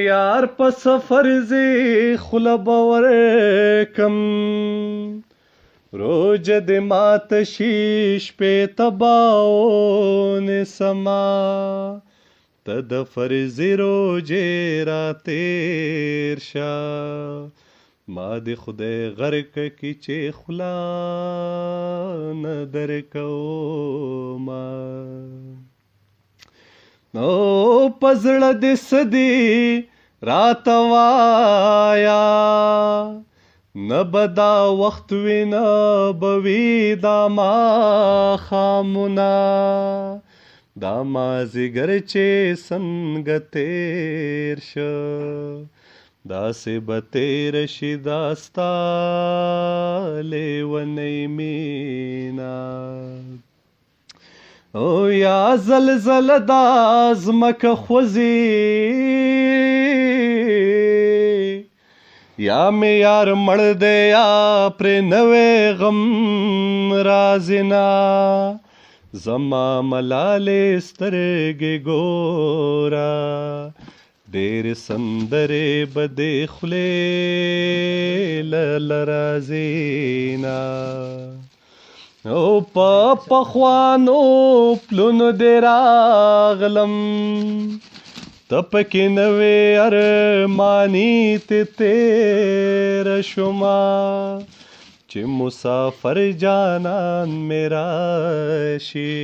یار په سفر زی خوله به ورکم روجه د مات شي شپې تباو نسما ته د فرضي روجې را تیر شه ما د خدای غرق کی چې خوله نه درکوما نو پزړه دې سدي راته وایا نه به دا وخت وي نه به وي دا ماښامونه دا مازدیګر چې څنګه تېر شه داسې به تېره شي دا ستا لیونۍ مینا او یا زلزله دا ځمکه خوځي یا مې یار مړ دی یا پرې نوی غم راځي نه زما ملالې سترګې ګوره ډېرې سندرې به دې خولې له راځي نه او په پخوانو پلونو دې راغلم ته پکې نوې ارماني ته تېره شومه چې مسافر جانان مې راشي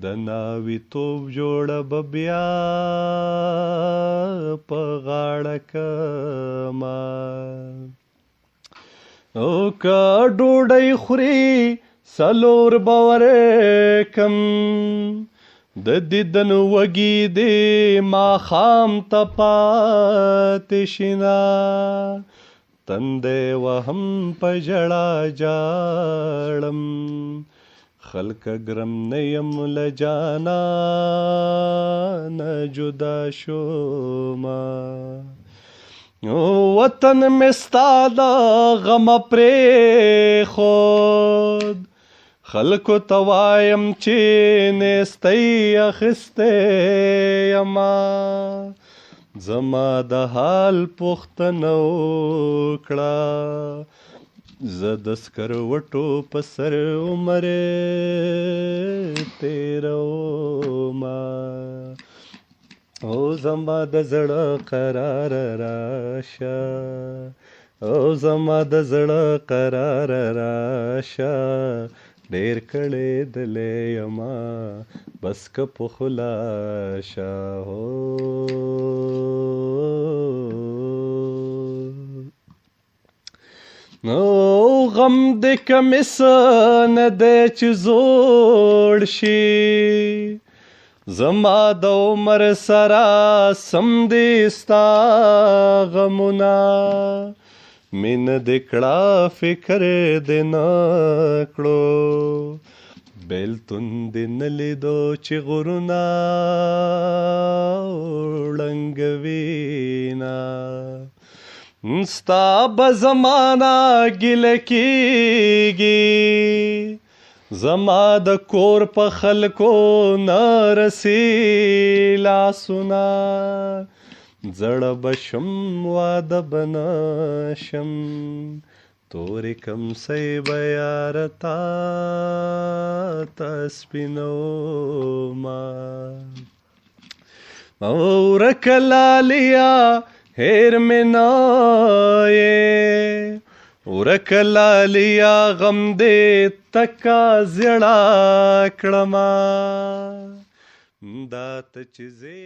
د ناوې توپ جوړه به بیا په غاړه کما او که ډوډۍ خوري څلور به ورکم د دیدن وږي دې ماښام ته پاتې شي نه تندی وهم په ژړا جاړم خلکه ګرم نه یم له جانانه جدا شومه وطن مې ستا د غمه پرېښود خلکو ته وایم چې نیستی اخیستی یمه زما د حال پوښتنه وکړه زه د سکروټو په سر عمر تېرومه او زما د زړه قرار راشه او زما د زړه قرار راشه ډېر کړی دلی یمه بس که په خلاشه نو غم دې کمیس نه دی چې زوړ شي زما د عمر سره سم دې ستا غمونه مینه دې کړه فکر دې نه کړو بیلتون دې نه لیدو چې غرونه ړنګوینه ستا به زمانه ګیله کېږي زما د کور په خلکو نه رسي لاسونه زړه به شم واده به نه شم تورې کمسۍ به یاره تا ته سپینومه او ورکه لالیا هیر مې نه یې ورکه لالیا غم دې تکه زړه کړمه دا ته چې زه